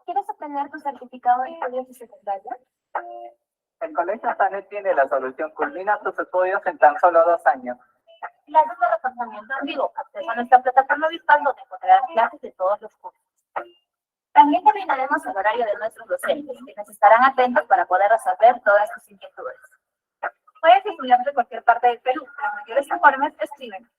¿Quieres obtener tu certificado de estudios de secundaria? El Colegio Sanet tiene la solución. Culmina tus estudios en tan solo 2 años. Clases de reforzamiento en vivo. Acceso a nuestra plataforma virtual donde encontrarás clases de todos los cursos. También terminaremos el horario de nuestros docentes, quienes estarán atentos para poder resolver todas tus inquietudes. Puedes estudiar de cualquier parte del Perú. Para mayores informes, escriben.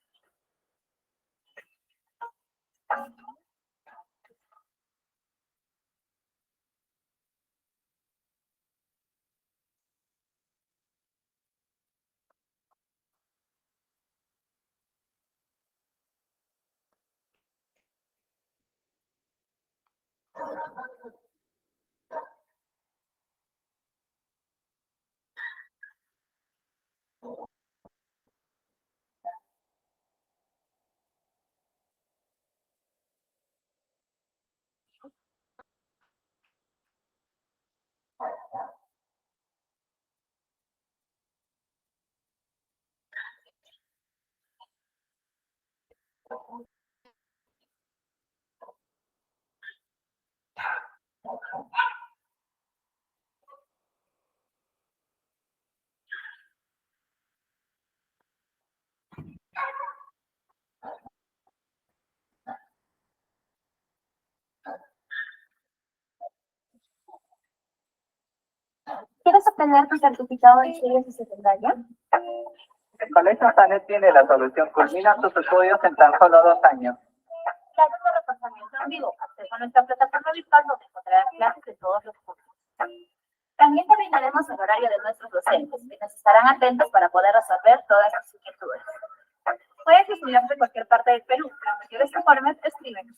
¿Quieres obtener tu certificado de estudios de secundaria? El Colegio Sanet tiene la solución. Culmina tus estudios en tan solo 2 años. Clases de reforzamiento en vivo. Acceso a nuestra plataforma virtual donde encontrarás clases de todos los cursos. También terminaremos el horario de nuestros docentes, quienes estarán atentos para poder resolver todas tus inquietudes. Puedes estudiar de cualquier parte del Perú. Para mayores informes, escriben.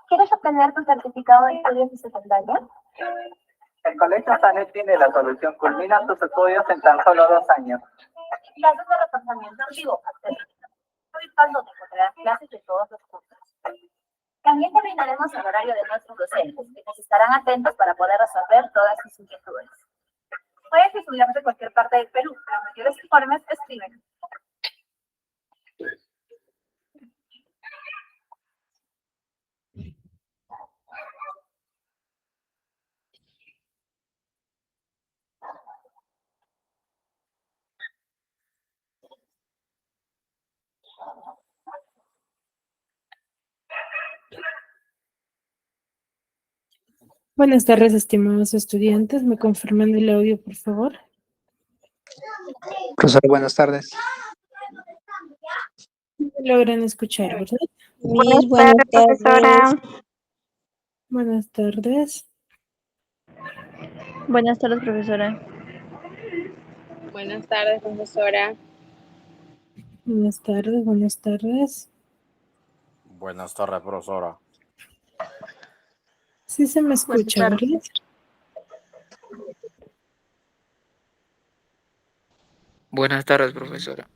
¿Quieres obtener tu certificado de estudios de secundaria? El Colegio Sanet tiene la solución. Culmina tus estudios en tan solo 2 años. Clases de reforzamiento en vivo. Acceso a nuestra plataforma virtual donde encontrarás clases de todos los cursos. También terminaremos el horario de nuestros docentes, quienes estarán atentos para poder resolver todas sus inquietudes. Puedes estudiar de cualquier parte del Perú. Para mayores informes, escriben. Buenas tardes, estimados estudiantes. ¿Me confirman el audio, por favor? Profesora, buenas tardes. Me logran escuchar, ¿verdad? Buenas tardes, profesora. Buenas tardes. Buenas tardes, profesora. Buenas tardes, profesora. Buenas tardes, buenas tardes. Buenas tardes, profesora. Sí se me escucha, ¿verdad? Buenas tardes, profesora.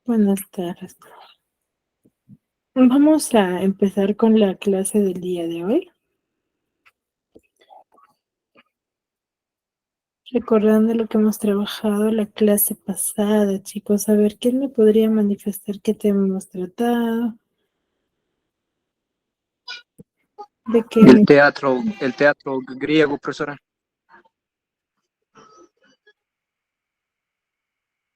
Buenas tardes. Vamos a empezar con la clase del día de hoy. Recordando lo que hemos trabajado la clase pasada, chicos, a ver, ¿quién me podría manifestar qué tema hemos tratado? ¿De qué? El teatro griego, profesora.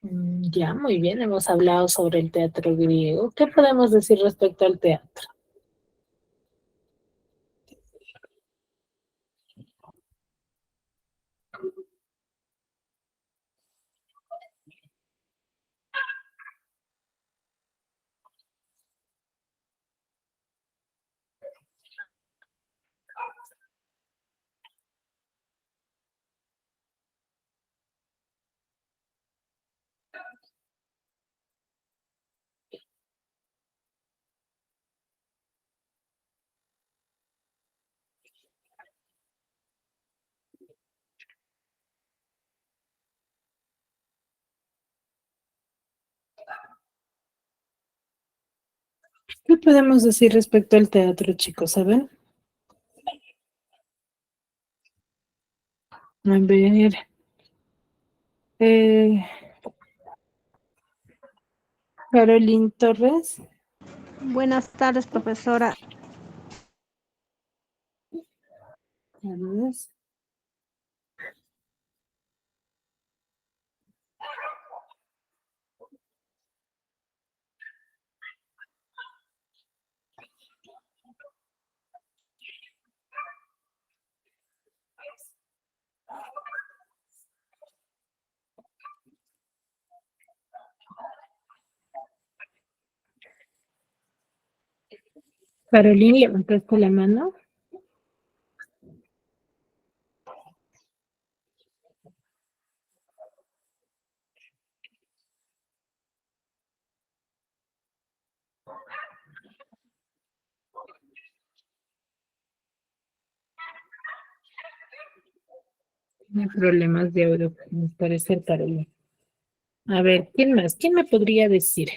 Ya, muy bien, hemos hablado sobre el teatro griego. ¿Qué podemos decir respecto al teatro? ¿Qué podemos decir respecto al teatro, chicos? ¿Saben? A ver. Eh, Caroline Torres. Buenas tardes, profesora. Saludos. Caroline, levantaste la mano. No hay problemas de audio, me parece, Caroline. A ver, ¿quién más? ¿Quién me podría decir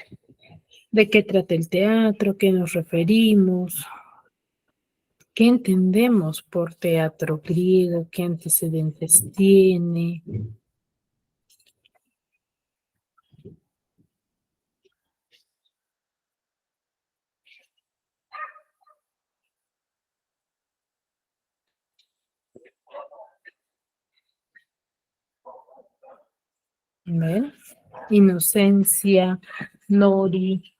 de qué trata el teatro? ¿Qué nos referimos? ¿Qué entendemos por teatro griego? ¿Qué antecedentes tiene? ¿Ven? Inocencia, Nori.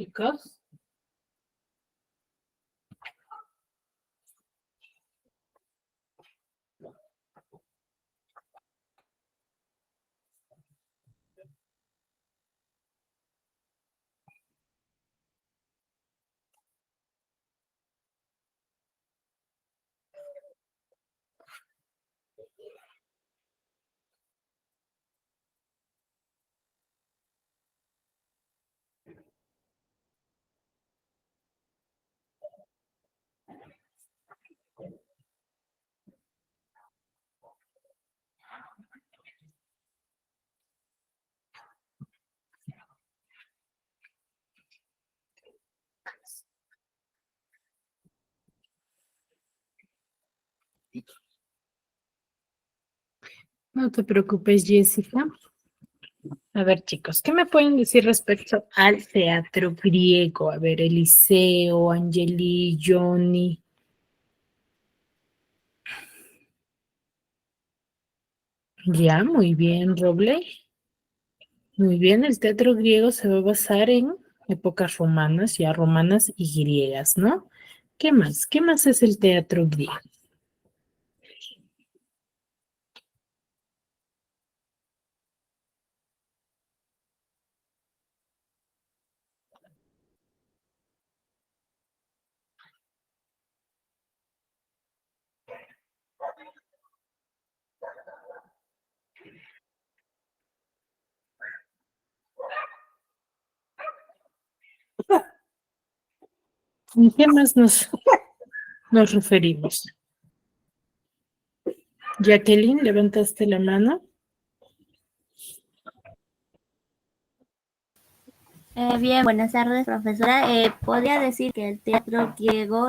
Chicos. No te preocupes, Jessica. A ver, chicos, ¿qué me pueden decir respecto al teatro griego? A ver, Eliseo, Angeli, Johnny. Ya, muy bien, Roble. Muy bien, el teatro griego se va a basar en épocas romanas, ya romanas y griegas, ¿no? ¿Qué más? ¿Qué más es el teatro griego? ¿En qué más nos referimos? Jacqueline, levantaste la mano. Bien, buenas tardes, profesora. Podría decir que el teatro griego,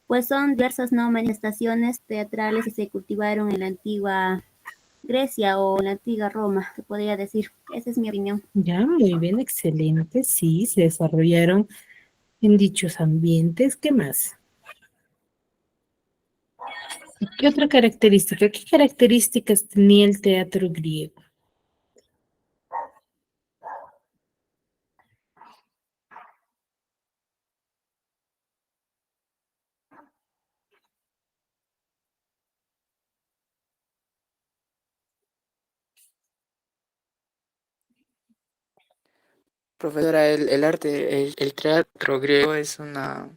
pues son diversas, ¿no?, manifestaciones teatrales que se cultivaron en la antigua Grecia o en la antigua Roma, se podría decir. Esa es mi opinión. Ya, muy bien, excelente. Sí, se desarrollaron en dichos ambientes. ¿Qué más? ¿Qué otra característica? ¿Qué características tenía el teatro griego? Profesora, el arte, el teatro griego es una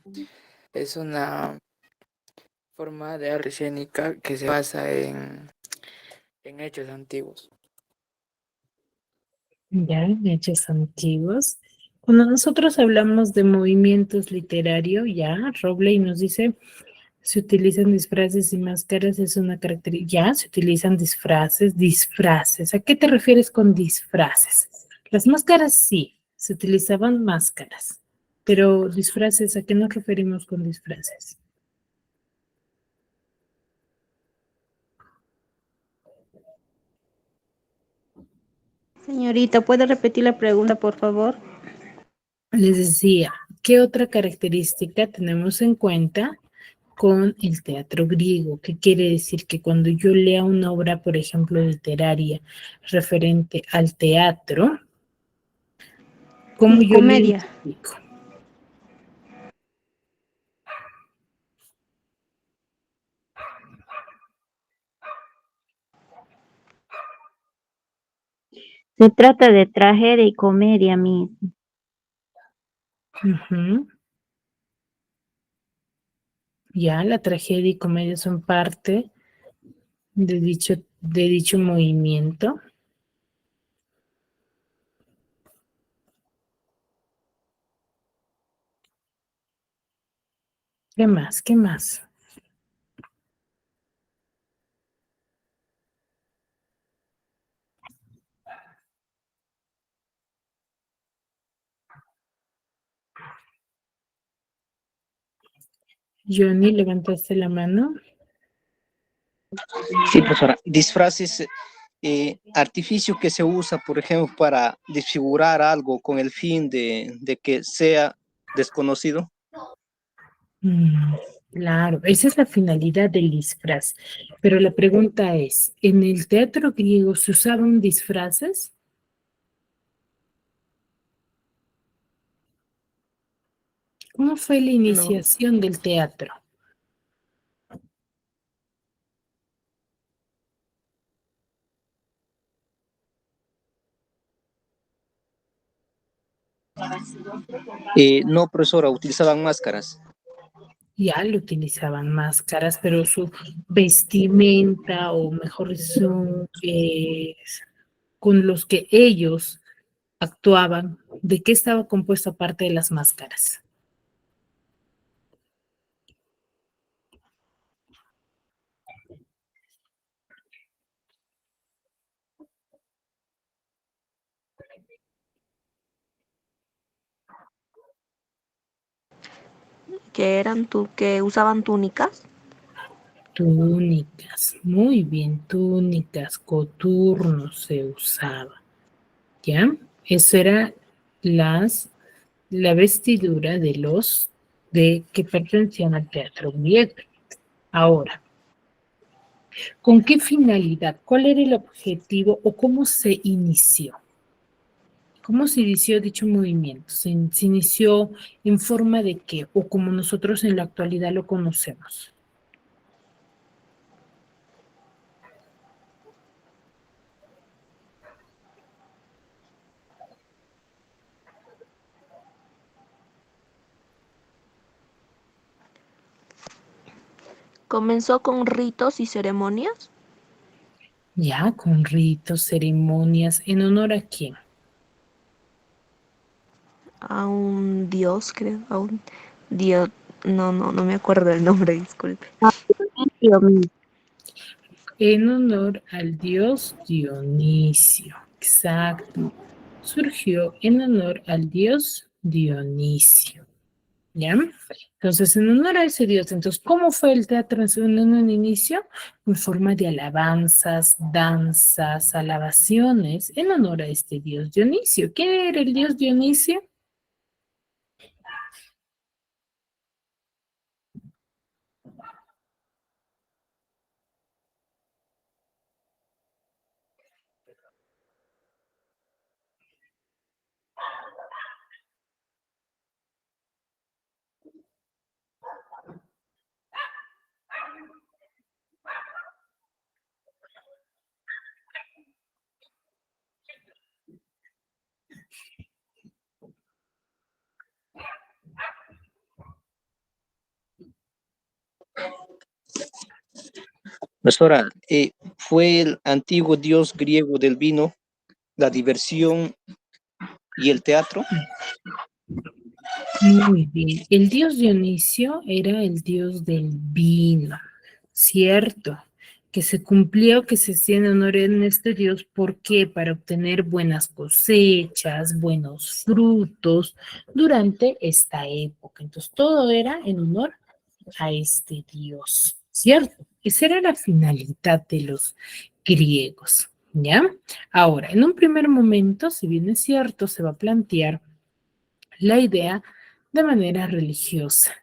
forma de arte escénica que se basa en hechos antiguos. Ya, en hechos antiguos. Cuando nosotros hablamos de movimientos literarios, ya, Robley nos dice, se utilizan disfraces y máscaras, es una característica. Ya, se utilizan disfraces. ¿A qué te refieres con disfraces? Las máscaras sí, se utilizaban máscaras, pero disfraces, ¿a qué nos referimos con disfraces? Señorita, ¿puede repetir la pregunta, por favor? Les decía, ¿qué otra característica tenemos en cuenta con el teatro griego? ¿Qué quiere decir? Que cuando yo lea una obra, por ejemplo, literaria referente al teatro, ¿cómo Y yo le comedia. identifico? Se trata de tragedia y comedia mismo. Ujú. Ya, la tragedia y comedia son parte de dicho movimiento. ¿Qué más? ¿Qué más? Johnny, levantaste la mano. Sí, profesora. Disfraces, artificio que se usa, por ejemplo, para desfigurar algo con el fin de que sea desconocido. Mm, claro, esa es la finalidad del disfraz. Pero la pregunta es, ¿en el teatro griego se usaban disfraces? ¿Cómo fue la No. iniciación del teatro? No, profesora, utilizaban máscaras. Ya le utilizaban máscaras, pero su vestimenta, o mejor dicho, con los que ellos actuaban, ¿de qué estaba compuesto aparte de las máscaras? Que usaban túnicas. Túnicas, muy bien, túnicas, coturnos se usaba, ¿ya? Eso era las, la vestidura de los que pertenecían al teatro griego. Ahora, ¿con qué finalidad? ¿Cuál era el objetivo o cómo se inició? ¿Cómo se inició dicho movimiento? ¿Se inició en forma de qué? ¿O como nosotros en la actualidad lo conocemos? Comenzó con ritos y ceremonias Ya, con ritos, ceremonias, ¿en honor a quién? a un dios, creo, a un dios. No me acuerdo el nombre, disculpe. Dios mío. En honor al dios Dionisio. Exacto. Surgió en honor al dios Dionisio. ¿Ya? Entonces, en honor a ese dios, entonces, ¿cómo fue el teatro en un inicio? En forma de alabanzas, danzas, alabaciones, en honor a este dios Dionisio. ¿Quién era el dios Dionisio? Profesora, fue el antiguo dios griego del vino, la diversión y el teatro. Muy bien. El dios Dionisio era el dios del vino, ¿cierto? Que se cumplía o que se hacía en honor en este dios, ¿por qué? Para obtener buenas cosechas, buenos frutos durante esta época. Entonces, todo era en honor a este dios, ¿cierto? Esa era la finalidad de los griegos, ¿ya? Ahora, en un primer momento, si bien es cierto, se va a plantear la idea de manera religiosa.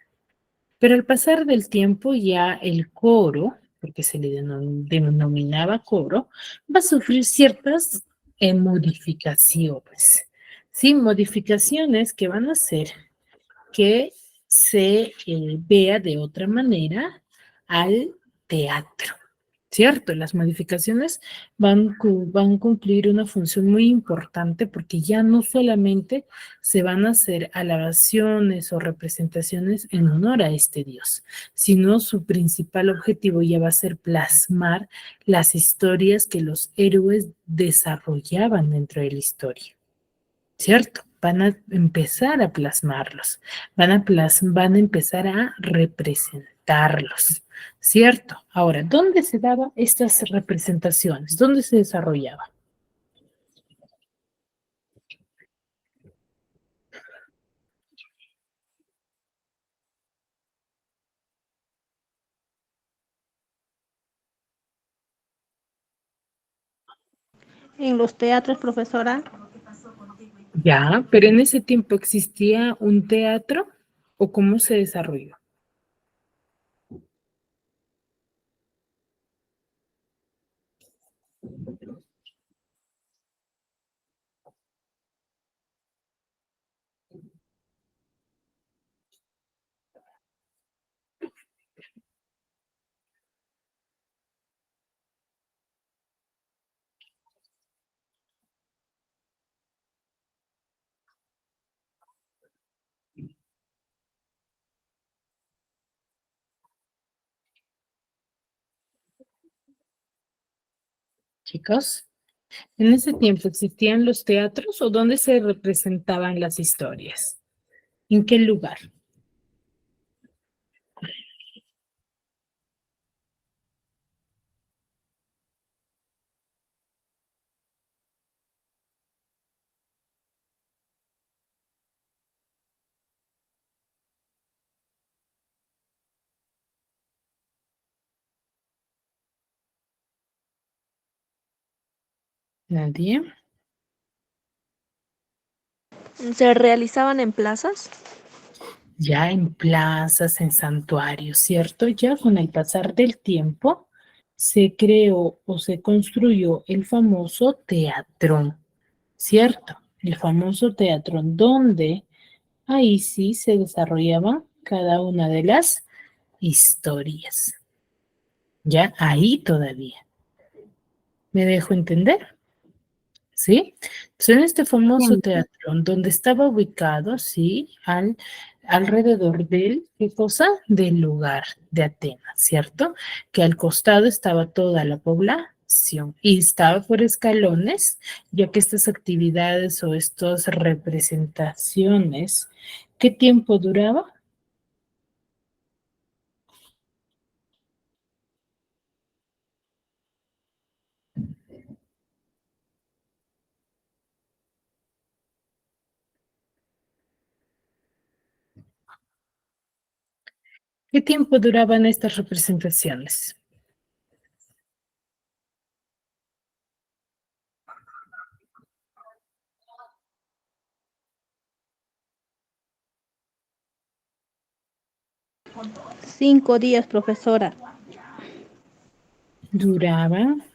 Pero al pasar del tiempo ya el coro, porque se le denominaba coro, va a sufrir ciertas modificaciones. Sí, modificaciones que van a hacer que se vea de otra manera al teatro. ¿Cierto? Las modificaciones van a cumplir una función muy importante porque ya no solamente se van a hacer alabaciones o representaciones en honor a este Dios, sino su principal objetivo ya va a ser plasmar las historias que los héroes desarrollaban dentro de la historia. ¿Cierto? Van a empezar a plasmarlos, van a empezar a representarlos, ¿cierto? Ahora, ¿dónde se daban estas representaciones? ¿Dónde se desarrollaba? En los teatros, profesora. Ya, pero en ese tiempo existía un teatro o cómo se desarrolló. Chicos, en ese tiempo existían los teatros o dónde se representaban las historias. ¿En qué lugar? Nadie. ¿Se realizaban en plazas? Ya en plazas, en santuarios, ¿cierto? Ya con el pasar del tiempo se creó o se construyó el famoso teatrón, ¿cierto? El famoso teatrón donde ahí sí se desarrollaban cada una de las historias. Ya ahí todavía. ¿Me dejo entender? ¿Sí? Entonces, en este famoso Bien. teatro, donde estaba ubicado, sí, alrededor del, ¿qué cosa? Del lugar de Atenas, ¿cierto? Que al costado estaba toda la población y estaba por escalones, ya que estas actividades o estas representaciones, ¿qué tiempo duraba? ¿Qué tiempo duraban estas representaciones? Cinco días, profesora. Duraban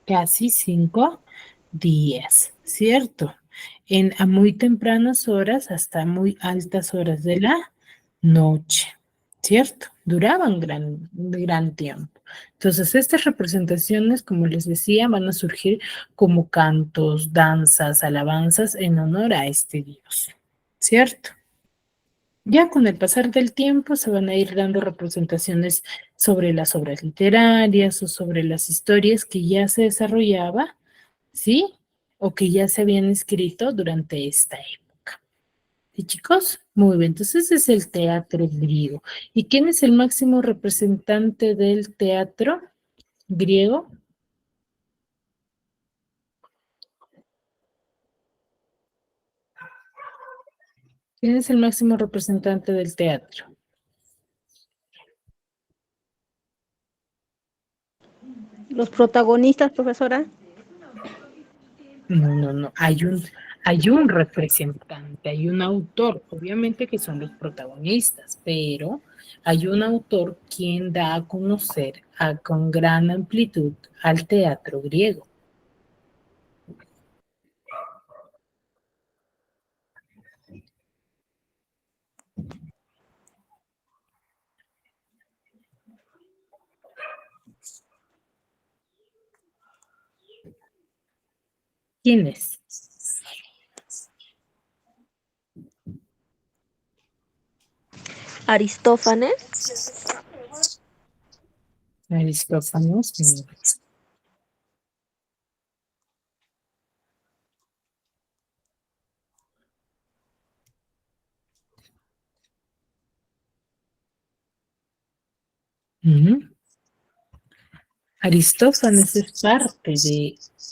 casi 5 días, ¿cierto? A muy tempranas horas hasta muy altas horas de la noche, ¿cierto? Duraban gran tiempo. Entonces, estas representaciones, como les decía, van a surgir como cantos, danzas, alabanzas en honor a este Dios, ¿cierto? Ya con el pasar del tiempo se van a ir dando representaciones sobre las obras literarias o sobre las historias que ya se desarrollaba, ¿sí? O que ya se habían escrito durante esta época. ¿Sí, chicos? Muy bien, entonces es el teatro griego. ¿Y quién es el máximo representante del teatro griego? ¿Quién es el máximo representante del teatro? Los protagonistas, profesora. No. Hay un representante, hay un autor, obviamente que son los protagonistas, pero hay un autor quien da a conocer con gran amplitud al teatro griego. ¿Quién es? Aristófanes. Aristófanes. Ujú. Aristófanes es parte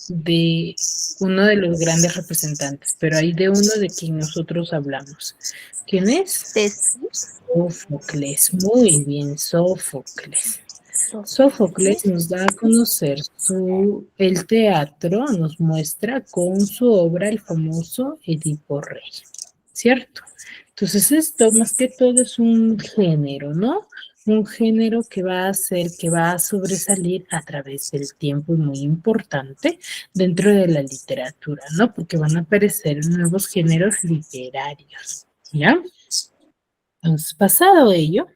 de uno de los grandes representantes, pero hay de uno de quien nosotros hablamos. ¿Quién es? Sófocles. Muy bien, Sófocles. Sófocles nos da a conocer el teatro, nos muestra con su obra el famoso Edipo Rey, ¿cierto? Entonces esto más que todo es un género, ¿no? Un género que va a sobresalir a través del tiempo y muy importante dentro de la literatura, ¿no? Porque van a aparecer nuevos géneros literarios, ¿ya? Entonces, pasado ello,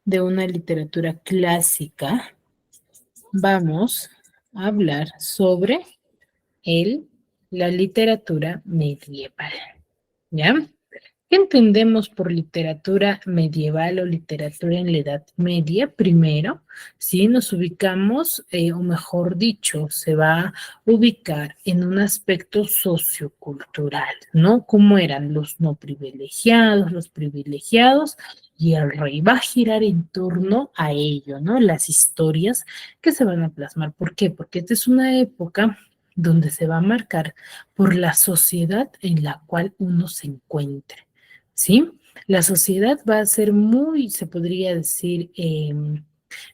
de una literatura clásica, vamos a hablar sobre la literatura medieval, ¿ya? ¿Qué entendemos por literatura medieval o literatura en la Edad Media? Primero, si nos ubicamos, o mejor dicho, se va a ubicar en un aspecto sociocultural, ¿no? ¿Cómo eran los no privilegiados, los privilegiados? Y el rey va a girar en torno a ello, ¿no? Las historias que se van a plasmar. ¿Por qué? Porque esta es una época donde se va a marcar por la sociedad en la cual uno se encuentre. ¿Sí? La sociedad va a ser muy, se podría decir,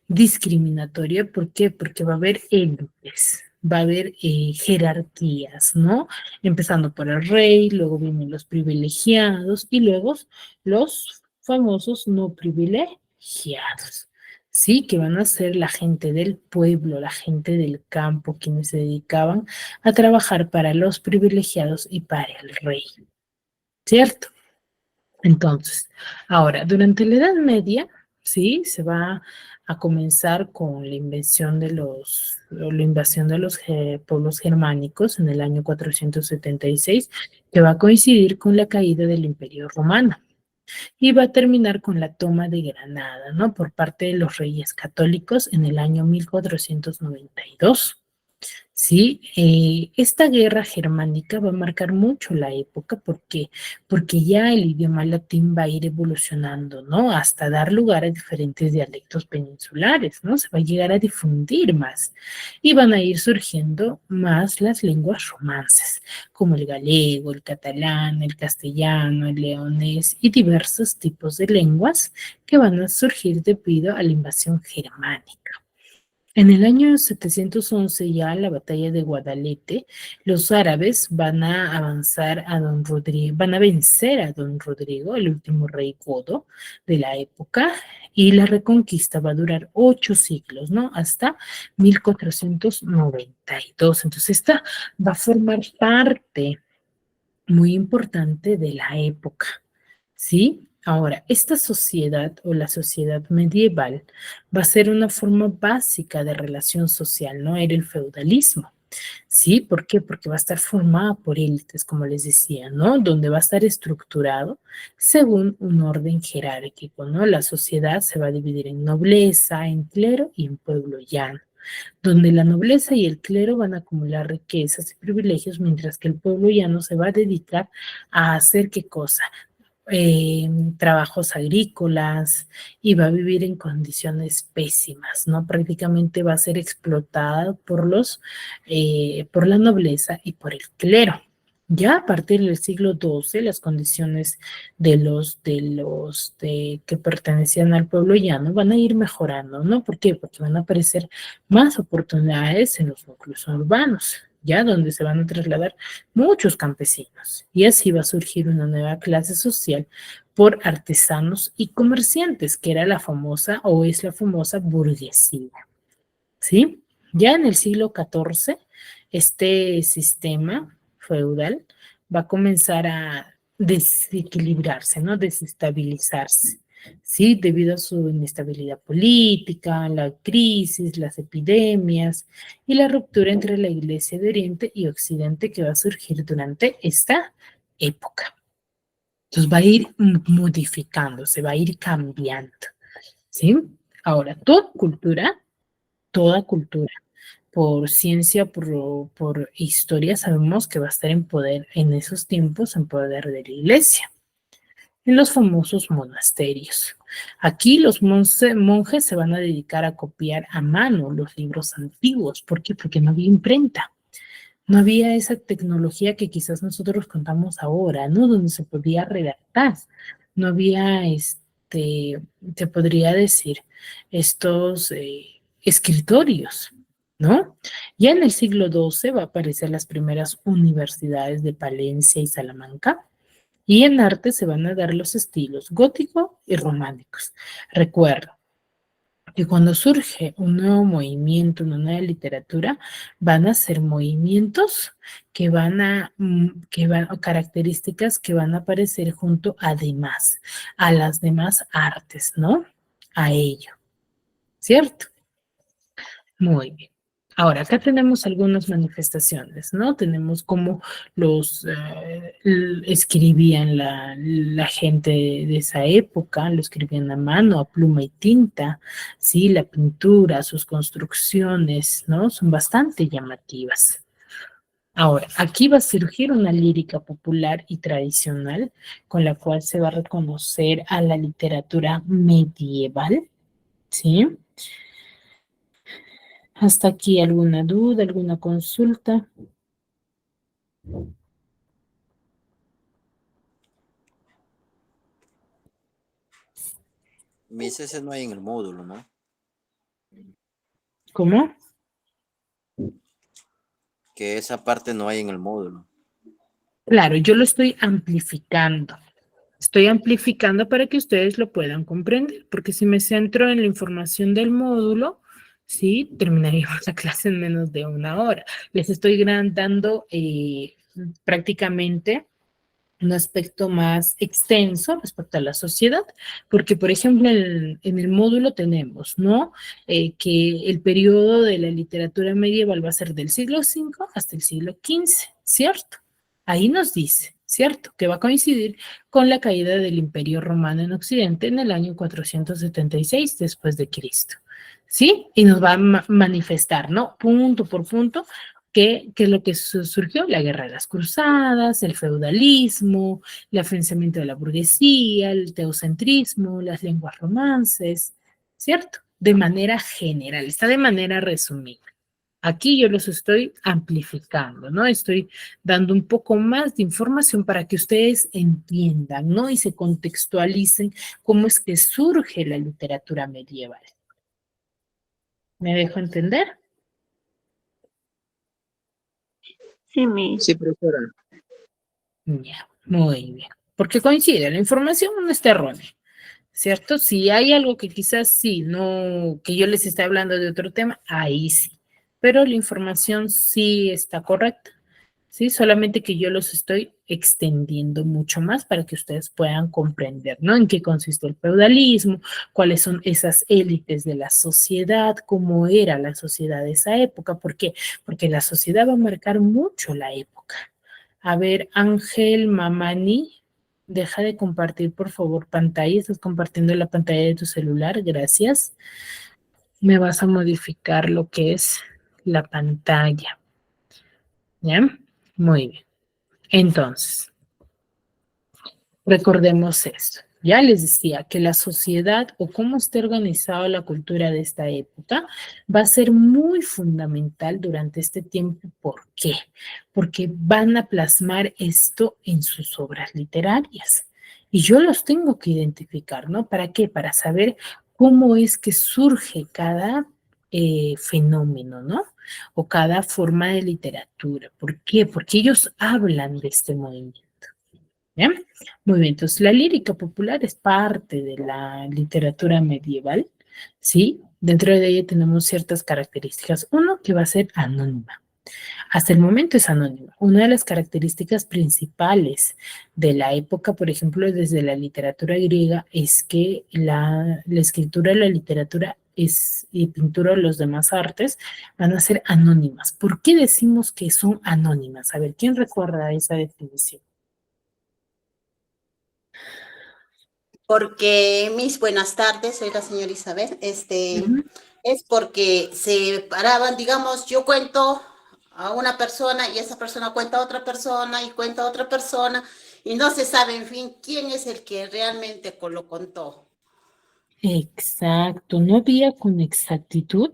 discriminatoria. ¿Por qué? Porque va a haber élites, va a haber jerarquías, ¿no? Empezando por el rey, luego vienen los privilegiados y luego los famosos no privilegiados. Sí, que van a ser la gente del pueblo, la gente del campo, quienes se dedicaban a trabajar para los privilegiados y para el rey, ¿cierto? Entonces, ahora, durante la Edad Media, sí, se va a comenzar con la invasión de los pueblos germánicos en el año 476, que va a coincidir con la caída del Imperio Romano y va a terminar con la toma de Granada, ¿no? Por parte de los reyes católicos en el año 1492. Sí, esta guerra germánica va a marcar mucho la época porque ya el idioma latín va a ir evolucionando, ¿no? Hasta dar lugar a diferentes dialectos peninsulares, ¿no? Se va a llegar a difundir más y van a ir surgiendo más las lenguas romances, como el galego, el catalán, el castellano, el leonés y diversos tipos de lenguas que van a surgir debido a la invasión germánica. En el año 711, ya la batalla de Guadalete, los árabes van a avanzar a Don Rodrigo, van a vencer a Don Rodrigo, el último rey godo de la época, y la reconquista va a durar 8 siglos, ¿no? Hasta 1492. Entonces, esta va a formar parte muy importante de la época, ¿sí? Ahora, esta sociedad o la sociedad medieval va a ser una forma básica de relación social, ¿no? Era el feudalismo. ¿Sí? ¿Por qué? Porque va a estar formada por élites, como les decía, ¿no? Donde va a estar estructurado según un orden jerárquico, ¿no? La sociedad se va a dividir en nobleza, en clero y en pueblo llano, donde la nobleza y el clero van a acumular riquezas y privilegios, mientras que el pueblo llano se va a dedicar a hacer qué cosa, trabajos agrícolas y va a vivir en condiciones pésimas, ¿no? Prácticamente va a ser explotado por la nobleza y por el clero. Ya a partir del siglo XII, las condiciones que pertenecían al pueblo llano van a ir mejorando, ¿no? ¿Por qué? Porque van a aparecer más oportunidades en los núcleos urbanos, ya donde se van a trasladar muchos campesinos. Y así va a surgir una nueva clase social por artesanos y comerciantes, que era la famosa o es la famosa burguesía, ¿sí? Ya en el siglo XIV, este sistema feudal va a comenzar a desequilibrarse, ¿no? Desestabilizarse, ¿sí? Debido a su inestabilidad política, la crisis, las epidemias y la ruptura entre la Iglesia de Oriente y Occidente que va a surgir durante esta época. Entonces va a ir modificando, se va a ir cambiando, ¿sí? Ahora, toda cultura, por ciencia, por historia, sabemos que va a estar en poder en esos tiempos, en poder de la iglesia, en los famosos monasterios. Aquí los monjes se van a dedicar a copiar a mano los libros antiguos. ¿Por qué? Porque no había imprenta. No había esa tecnología que quizás nosotros contamos ahora, ¿no? Donde se podía redactar. No había, se podría decir, estos escritorios, ¿no? Ya en el siglo XII va a aparecer las primeras universidades de Palencia y Salamanca, y en arte se van a dar los estilos gótico y románicos. Recuerda que cuando surge un nuevo movimiento, una nueva literatura, van a ser movimientos características que van a aparecer junto a las demás artes, ¿no? A ello, ¿cierto? Muy bien. Ahora, acá tenemos algunas manifestaciones, ¿no? Tenemos cómo escribían la gente de esa época, lo escribían a mano, a pluma y tinta, ¿sí? La pintura, sus construcciones, ¿no? Son bastante llamativas. Ahora, aquí va a surgir una lírica popular y tradicional con la cual se va a reconocer a la literatura medieval, ¿sí? ¿Hasta aquí alguna duda, alguna consulta? Miss, ese no hay en el módulo, ¿no? ¿Cómo? Que esa parte no hay en el módulo. Claro, yo lo estoy amplificando. Estoy amplificando para que ustedes lo puedan comprender, porque si me centro en la información del módulo, sí, terminaríamos la clase en menos de una hora. Les estoy dando prácticamente un aspecto más extenso respecto a la sociedad, porque, por ejemplo, en el módulo tenemos, ¿no? Que el periodo de la literatura medieval va a ser del siglo V hasta el siglo XV, ¿cierto? Ahí nos dice, ¿cierto? Que va a coincidir con la caída del Imperio Romano en Occidente en el año 476 después de Cristo, ¿sí? Y nos va a manifestar, ¿no? Punto por punto, ¿qué es lo que surgió? La guerra de las cruzadas, el feudalismo, el afianzamiento de la burguesía, el teocentrismo, las lenguas romances, ¿cierto? De manera general, está de manera resumida. Aquí yo los estoy amplificando, ¿no? Estoy dando un poco más de información para que ustedes entiendan, ¿no? Y se contextualicen cómo es que surge la literatura medieval. ¿Me dejo entender? Sí, Miss. Sí, profesora. Ya, muy bien. Porque coincide, la información no está errónea, ¿cierto? Si hay algo que quizás sí, no, que yo les esté hablando de otro tema, ahí sí. Pero la información sí está correcta, ¿sí? Solamente que yo los estoy extendiendo mucho más para que ustedes puedan comprender, ¿no? En qué consiste el feudalismo, cuáles son esas élites de la sociedad, cómo era la sociedad de esa época. ¿Por qué? Porque la sociedad va a marcar mucho la época. A ver, Ángel Mamani, deja de compartir, por favor, pantalla. Estás compartiendo la pantalla de tu celular, gracias. Me vas a modificar lo que es la pantalla. ¿Ya? Muy bien. Entonces, recordemos esto. Ya les decía que la sociedad o cómo está organizada la cultura de esta época va a ser muy fundamental durante este tiempo. ¿Por qué? Porque van a plasmar esto en sus obras literarias. Y yo los tengo que identificar, ¿no? ¿Para qué? Para saber cómo es que surge cada fenómeno, ¿no? O cada forma de literatura. ¿Por qué? Porque ellos hablan de este movimiento. ¿Bien? Muy bien, entonces la lírica popular es parte de la literatura medieval, ¿sí? Dentro de ella tenemos ciertas características. Uno, que va a ser anónima. Hasta el momento es anónima. Una de las características principales de la época, por ejemplo, desde la literatura griega, es que la escritura, la literatura y pintura o los demás artes van a ser anónimas. ¿Por qué decimos que son anónimas? A ver, ¿quién recuerda esa definición? Porque, mis buenas tardes, soy la señora Isabel, es porque se paraban, digamos, yo cuento a una persona y esa persona cuenta a otra persona y cuenta a otra persona y no se sabe, en fin, quién es el que realmente lo contó. Exacto, no había con exactitud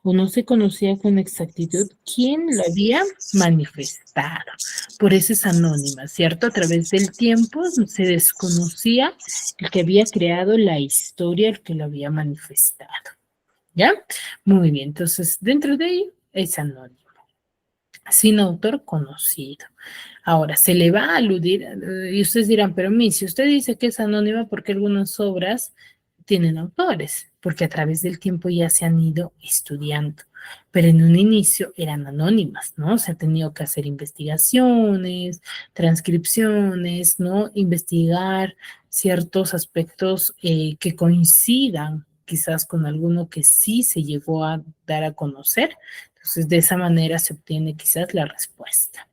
o no se conocía con exactitud quién lo había manifestado. Por eso es anónima, ¿cierto? A través del tiempo se desconocía el que había creado la historia, el que lo había manifestado. ¿Ya? Muy bien, entonces dentro de ello es anónimo, sin autor conocido. Ahora, se le va a aludir, y ustedes dirán, pero si usted dice que es anónima, ¿por qué algunas obras tienen autores? Porque a través del tiempo ya se han ido estudiando, pero en un inicio eran anónimas, ¿no? Se ha tenido que hacer investigaciones, transcripciones, ¿no? Investigar ciertos aspectos que coincidan quizás con alguno que sí se llegó a dar a conocer. Entonces, de esa manera se obtiene quizás la respuesta.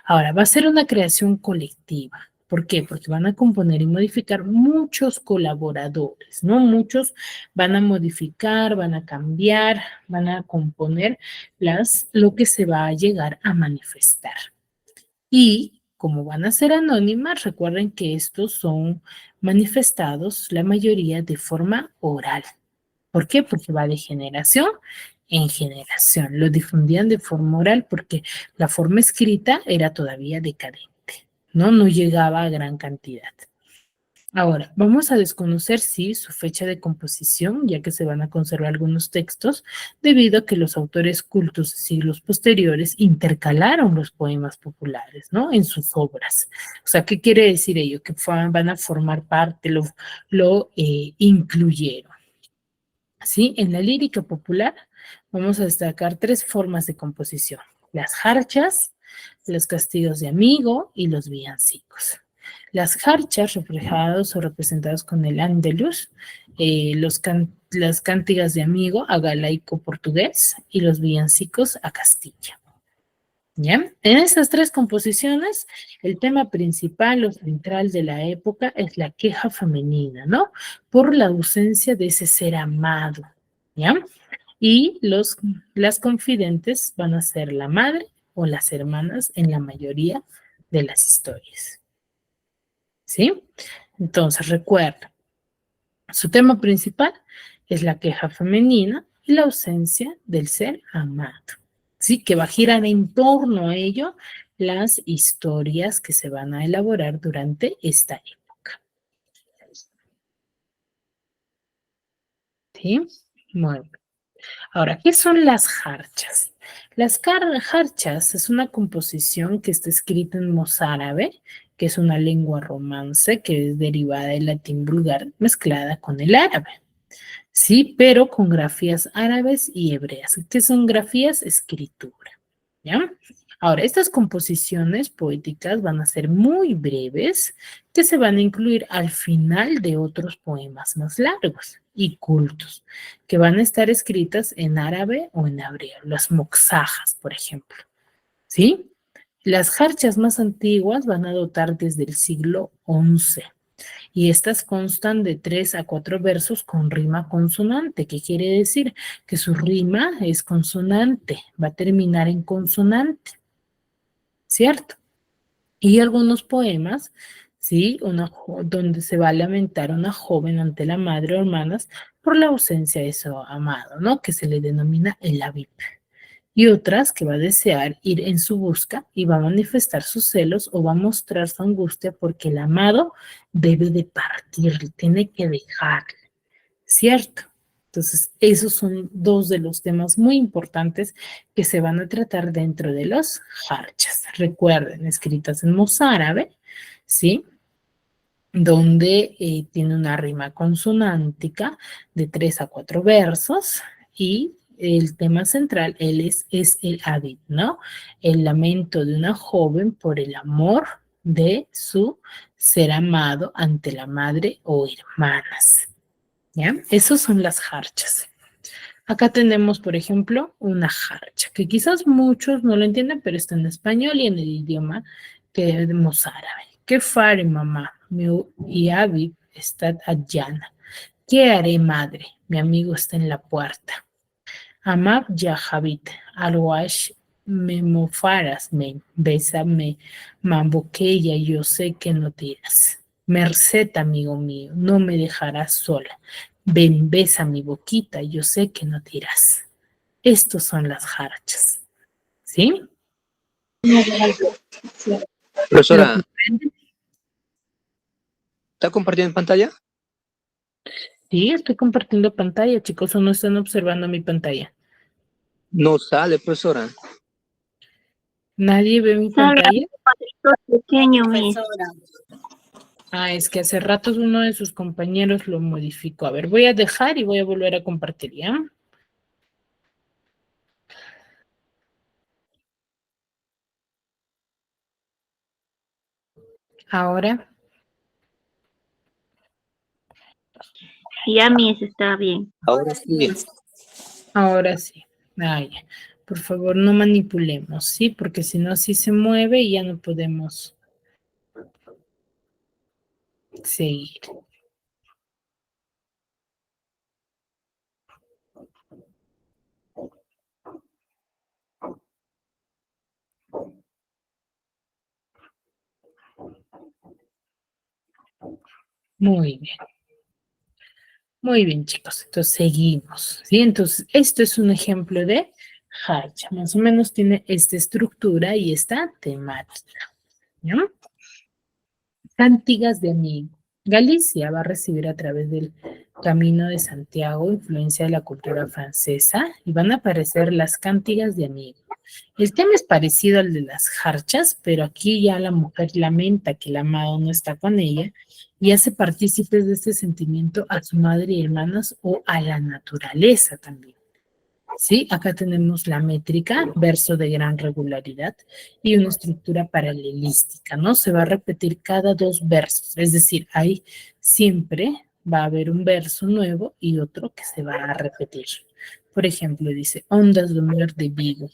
Ahora, va a ser una creación colectiva. ¿Por qué? Porque van a componer y modificar muchos colaboradores, ¿no? Muchos van a modificar, van a cambiar, van a componer lo que se va a llegar a manifestar. Y como van a ser anónimas, recuerden que estos son manifestados, la mayoría de forma oral. ¿Por qué? Porque va de generación en generación. Lo difundían de forma oral porque la forma escrita era todavía decadente, ¿no? No llegaba a gran cantidad. Ahora, vamos a desconocer, sí, su fecha de composición, ya que se van a conservar algunos textos, debido a que los autores cultos de siglos posteriores intercalaron los poemas populares, ¿no? En sus obras. O sea, ¿qué quiere decir ello? Que van a formar parte, lo incluyeron. ¿Sí? En la lírica popular vamos a destacar 3 formas de composición: las jarchas, los castigos de amigo y los villancicos. Las jarchas, reflejados o representados con el andaluz, las cántigas de amigo a galaico portugués y los villancicos a Castilla. ¿Ya? En esas 3 composiciones, el tema principal o central de la época es la queja femenina, ¿no? Por la ausencia de ese ser amado, ¿ya? Y las confidentes van a ser la madre o las hermanas en la mayoría de las historias. ¿Sí? Entonces, recuerda, su tema principal es la queja femenina y la ausencia del ser amado. Sí, que va a girar en torno a ello las historias que se van a elaborar durante esta época. ¿Sí? Muy bien. Ahora, ¿qué son las jarchas? Las jarchas es una composición que está escrita en mozárabe, que es una lengua romance que es derivada del latín vulgar mezclada con el árabe. Sí, pero con grafías árabes y hebreas. ¿Qué son grafías? Escritura. ¿Ya? Ahora, estas composiciones poéticas van a ser muy breves, que se van a incluir al final de otros poemas más largos y cultos, que van a estar escritas en árabe o en hebreo, las moxajas, por ejemplo, ¿sí? Las jarchas más antiguas van a datar desde el siglo XI y estas constan de 3 a 4 versos con rima consonante, que quiere decir que su rima es consonante, va a terminar en consonante, ¿cierto? Y algunos poemas, ¿sí? Donde se va a lamentar una joven ante la madre o hermanas por la ausencia de su amado, ¿no? Que se le denomina el Aviv. Y otras que va a desear ir en su busca y va a manifestar sus celos o va a mostrar su angustia porque el amado debe de partir, tiene que dejarle, ¿cierto? Entonces, esos son dos de los temas muy importantes que se van a tratar dentro de los jarchas. Recuerden, escritas en mozárabe, ¿sí? Donde tiene una rima consonántica de 3 a 4 versos y el tema central es el Hadith, ¿no? El lamento de una joven por el amor de su ser amado ante la madre o hermanas, ¿ya? Esas son las jarchas. Acá tenemos, por ejemplo, una jarcha, que quizás muchos no lo entienden, pero está en español y en el idioma que es mozárabe. ¿Qué faré, mamá? Y Aviv está allana. ¿Qué haré, madre? Mi amigo está en la puerta. Amab Yahavit, Alwash me mofaras, me, bésame, mamboqueya, yo sé que no te irás. Merced, amigo mío, no me dejarás sola. Ven, besa mi boquita, yo sé que no te irás. Estos son las jarchas, ¿sí? Profesora, ¿está compartiendo pantalla? Sí, estoy compartiendo pantalla, chicos, o no están observando mi pantalla. No sale, profesora. ¿Nadie ve mi Sale pantalla? pequeño, mi. Ah, es que hace rato uno de sus compañeros lo modificó. A ver, voy a dejar y voy a volver a compartir, ¿ya? Ahora, Ya, mi, está bien. Ahora sí. ahora sí. Ah, ya. Por favor, no manipulemos, ¿sí? Porque si no, sí se mueve y ya no podemos seguir. Muy bien. Muy bien, chicos. Entonces, seguimos, ¿sí? Entonces, esto es un ejemplo de hacha. Más o menos tiene esta estructura y esta temática, ¿no? Cantigas de amigo. Galicia va a recibir a través del Camino de Santiago influencia de la cultura francesa y van a aparecer las cantigas de amigo. El tema es parecido al de las jarchas, pero aquí ya la mujer lamenta que el amado no está con ella y hace partícipes de este sentimiento a su madre y hermanas o a la naturaleza también. Sí, acá tenemos la métrica, verso de gran regularidad y una estructura paralelística, ¿no? Se va a repetir cada 2 versos, es decir, ahí siempre va a haber un verso nuevo y otro que se va a repetir. Por ejemplo, dice, ondas do mar de Vigo,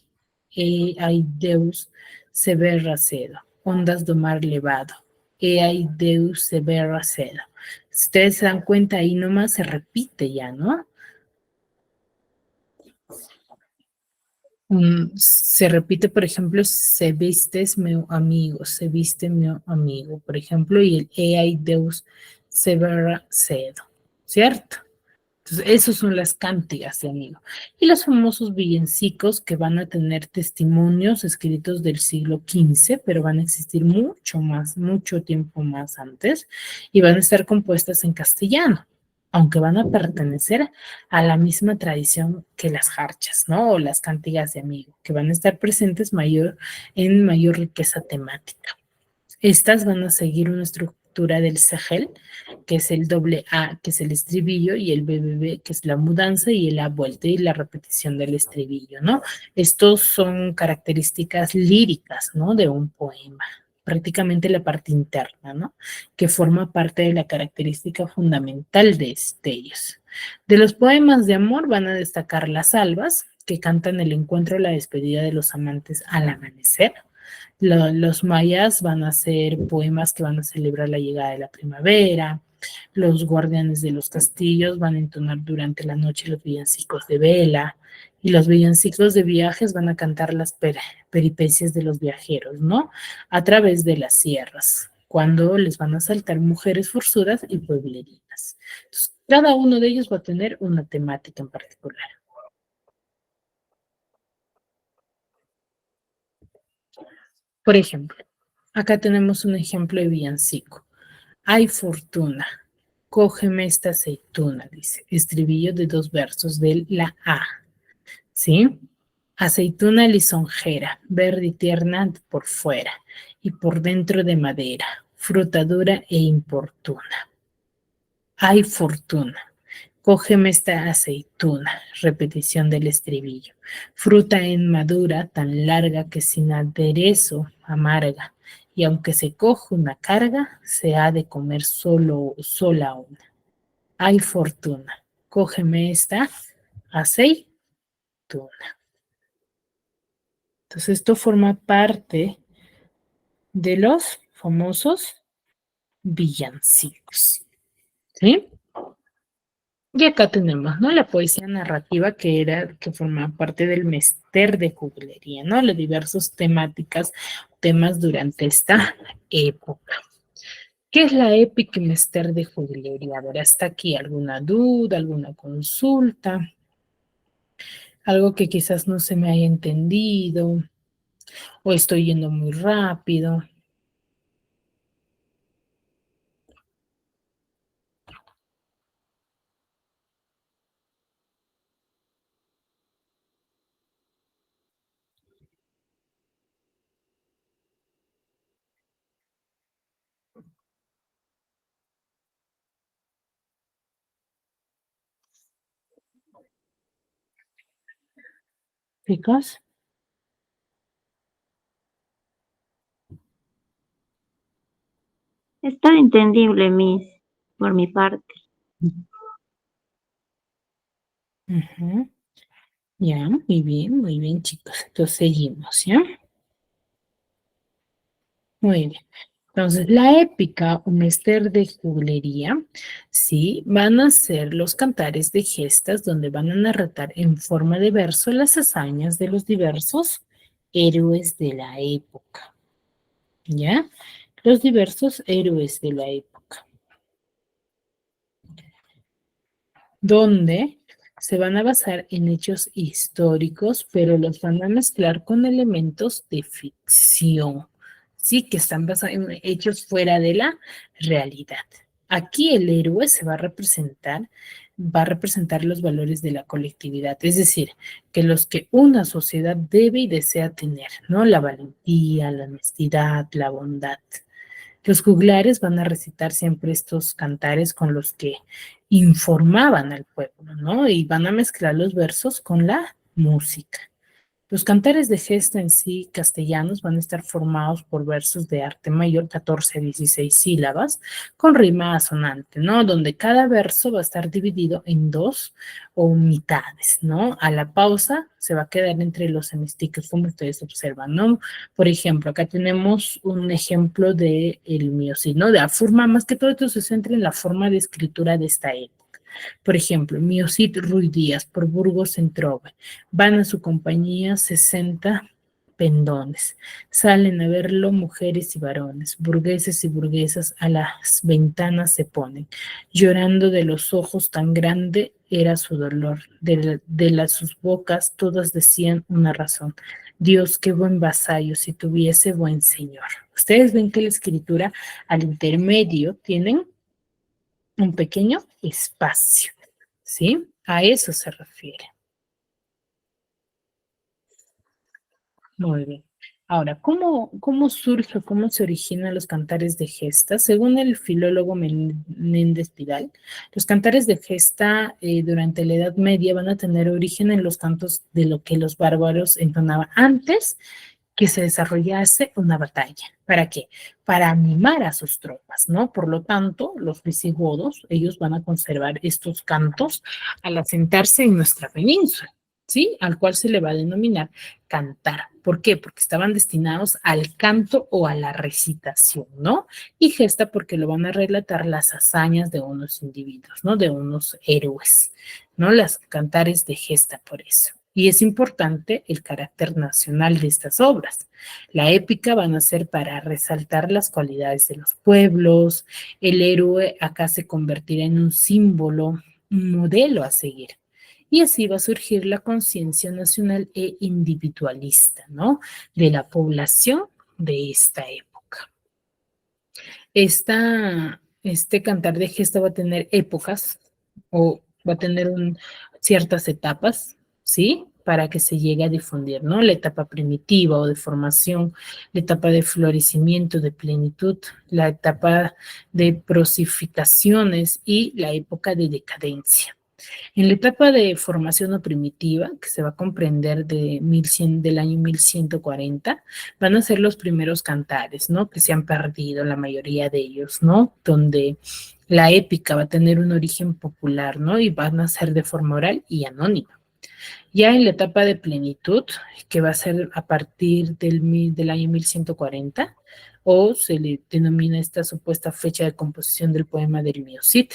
ai Deus severra cedo, ondas do mar levado, ai Deus severra cedo. Si ustedes se dan cuenta, ahí nomás se repite ya, ¿no? Se repite, por ejemplo, se vistes meu amigo, se viste meu amigo, por ejemplo, y el ai Deus severa cedo, ¿cierto? Entonces, esos son las cántigas de amigo. Y los famosos villancicos que van a tener testimonios escritos del siglo XV, pero van a existir mucho más, mucho tiempo más antes, y van a estar compuestas en castellano, aunque van a pertenecer a la misma tradición que las jarchas, ¿no? O las cántigas de amigo, que van a estar presentes en mayor riqueza temática. Estas van a seguir una estructura estructura del Sahel, que es el doble A, que es el estribillo, y el BBB, que es la mudanza, y la vuelta y la repetición del estribillo, ¿no? Estos son características líricas, ¿no? De un poema, prácticamente la parte interna, ¿no? Que forma parte de la característica fundamental de ellos. De los poemas de amor van a destacar las albas, que cantan el encuentro o la despedida de los amantes al amanecer. Los mayas van a ser poemas que van a celebrar la llegada de la primavera. Los guardianes de los castillos van a entonar durante la noche los villancicos de vela. Y los villancicos de viajes van a cantar las peripecias de los viajeros, ¿no? A través de las sierras, cuando les van a saltar mujeres forzudas y pueblerinas. Entonces, cada uno de ellos va a tener una temática en particular. Por ejemplo, acá tenemos un ejemplo de villancico. Ay, fortuna, cógeme esta aceituna, dice. Estribillo de 2 versos de la A. ¿Sí? Aceituna lisonjera, verde y tierna por fuera, y por dentro de madera, fruta dura e importuna. Ay, fortuna, cógeme esta aceituna, repetición del estribillo. Fruta en madura, tan larga que sin aderezo amarga, y aunque se coja una carga, se ha de comer sola una. Ay, fortuna, cógeme esta aceituna. Entonces, esto forma parte de los famosos villancicos. ¿Sí? Y acá tenemos, ¿no? La poesía narrativa que formaba parte del mester de juglería, ¿no? Las diversas temas durante esta época. ¿Qué es la épica y mester de juglería? A ver, hasta aquí, ¿alguna duda, alguna consulta? Algo que quizás no se me haya entendido, o estoy yendo muy rápido. Chicos, Está entendible, Miss, por mi parte. ujú. Ya, muy bien, chicos. Entonces seguimos, ¿ya? Muy bien. Entonces, la épica o mester de juglería, sí, van a ser los cantares de gestas donde van a narrar en forma de verso las hazañas de los diversos héroes de la época, ¿ya? Los diversos héroes de la época, donde se van a basar en hechos históricos, pero los van a mezclar con elementos de ficción, sí, que están basados en hechos fuera de la realidad. Aquí el héroe se va a representar los valores de la colectividad, es decir, que los que una sociedad debe y desea tener, ¿no? La valentía, la honestidad, la bondad. Los juglares van a recitar siempre estos cantares con los que informaban al pueblo, ¿no? Y van a mezclar los versos con la música. Los cantares de gesta en sí castellanos van a estar formados por versos de arte mayor, 14 a 16 sílabas, con rima asonante, ¿no? Donde cada verso va a estar dividido en 2 o mitades, ¿no? A la pausa se va a quedar entre los hemistiquios, como ustedes observan, ¿no? Por ejemplo, acá tenemos un ejemplo de el miocid, ¿no? De la forma, más que todo esto se centra en la forma de escritura de esta época. Por ejemplo, Miocid Ruiz Díaz, por Burgos en Trove. Van a su compañía 60 pendones. Salen a verlo mujeres y varones, burgueses y burguesas a las ventanas se ponen. Llorando de los ojos tan grande era su dolor. De sus bocas todas decían una razón. Dios, qué buen vasallo, si tuviese buen señor. Ustedes ven que la escritura al intermedio tienen un pequeño espacio, ¿sí? A eso se refiere. Muy bien. Ahora, ¿cómo surge, cómo se originan los cantares de gesta? Según el filólogo Menéndez Pidal, los cantares de gesta durante la Edad Media van a tener origen en los cantos de lo que los bárbaros entonaban antes que se desarrollase una batalla. ¿Para qué? Para animar a sus tropas, ¿no? Por lo tanto, los visigodos, ellos van a conservar estos cantos al asentarse en nuestra península, ¿sí? Al cual se le va a denominar cantar. ¿Por qué? Porque estaban destinados al canto o a la recitación, ¿no? Y gesta porque lo van a relatar las hazañas de unos individuos, ¿no? De unos héroes, ¿no? Las cantares de gesta por eso. Y es importante el carácter nacional de estas obras. La épica van a ser para resaltar las cualidades de los pueblos, el héroe acá se convertirá en un símbolo, un modelo a seguir. Y así va a surgir la conciencia nacional e individualista, ¿no? De la población de esta época. Este cantar de gesta va a tener épocas o va a tener ciertas etapas, ¿sí? Para que se llegue a difundir, ¿no? La etapa primitiva o de formación, la etapa de florecimiento, de plenitud, la etapa de prosificaciones y la época de decadencia. En la etapa de formación o primitiva, que se va a comprender del año 1140, van a ser los primeros cantares, ¿no? Que se han perdido, la mayoría de ellos, ¿no? Donde la épica va a tener un origen popular, ¿no? Y van a ser de forma oral y anónima. Ya en la etapa de plenitud, que va a ser a partir del año 1140, o se le denomina esta supuesta fecha de composición del poema del Miocid,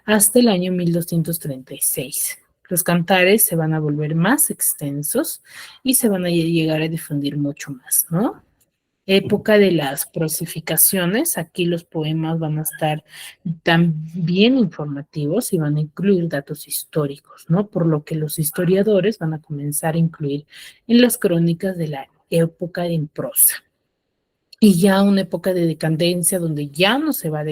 hasta el año 1236. Los cantares se van a volver más extensos y se van a llegar a difundir mucho más, ¿no? Época de las prosificaciones, aquí los poemas van a estar también informativos y van a incluir datos históricos, ¿no? Por lo que los historiadores van a comenzar a incluir en las crónicas de la época en prosa. Y ya una época de decadencia donde ya no se va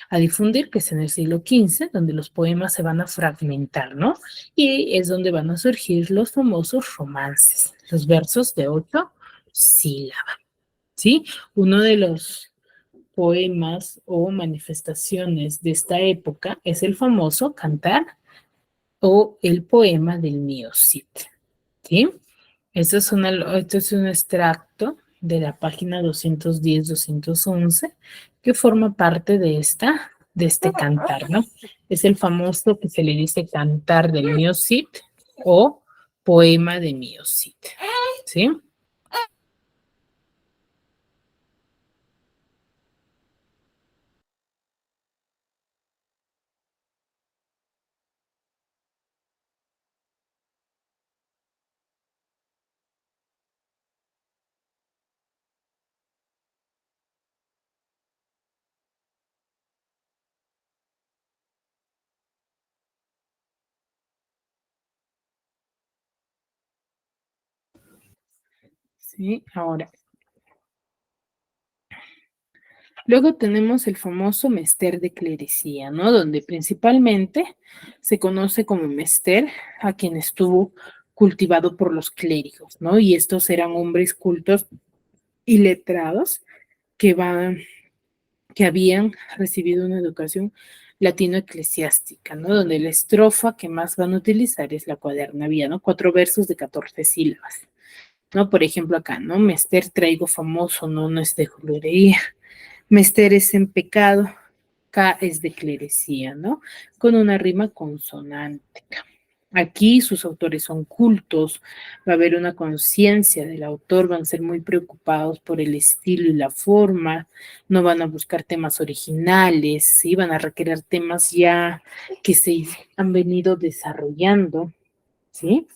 a difundir, que es en el siglo XV, donde los poemas se van a fragmentar, ¿no? Y es donde van a surgir los famosos romances, los versos de 8 sílabas, ¿sí? Uno de los poemas o manifestaciones de esta época es el famoso cantar o el poema del Miocid, ¿sí? Esto es un extracto de la página 210-211 que forma parte de este cantar, ¿no? Es el famoso que se le dice cantar del Miocid o poema de Miocid, ¿sí? Sí, ahora. Luego tenemos el famoso mester de clerecía, ¿no? Donde principalmente se conoce como mester a quien estuvo cultivado por los clérigos, ¿no? Y estos eran hombres cultos y letrados que habían recibido una educación latino-eclesiástica, ¿no? Donde la estrofa que más van a utilizar es la cuadernavía, ¿no? 4 versos de 14 sílabas, ¿no? Por ejemplo acá, ¿no? Mester traigo famoso, no es de julería. Mester es en pecado, K es de clerecía, ¿no? Con una rima consonántica. Aquí sus autores son cultos, va a haber una conciencia del autor, van a ser muy preocupados por el estilo y la forma, no van a buscar temas originales, ¿sí? Van a requerir temas ya que se han venido desarrollando, ¿sí?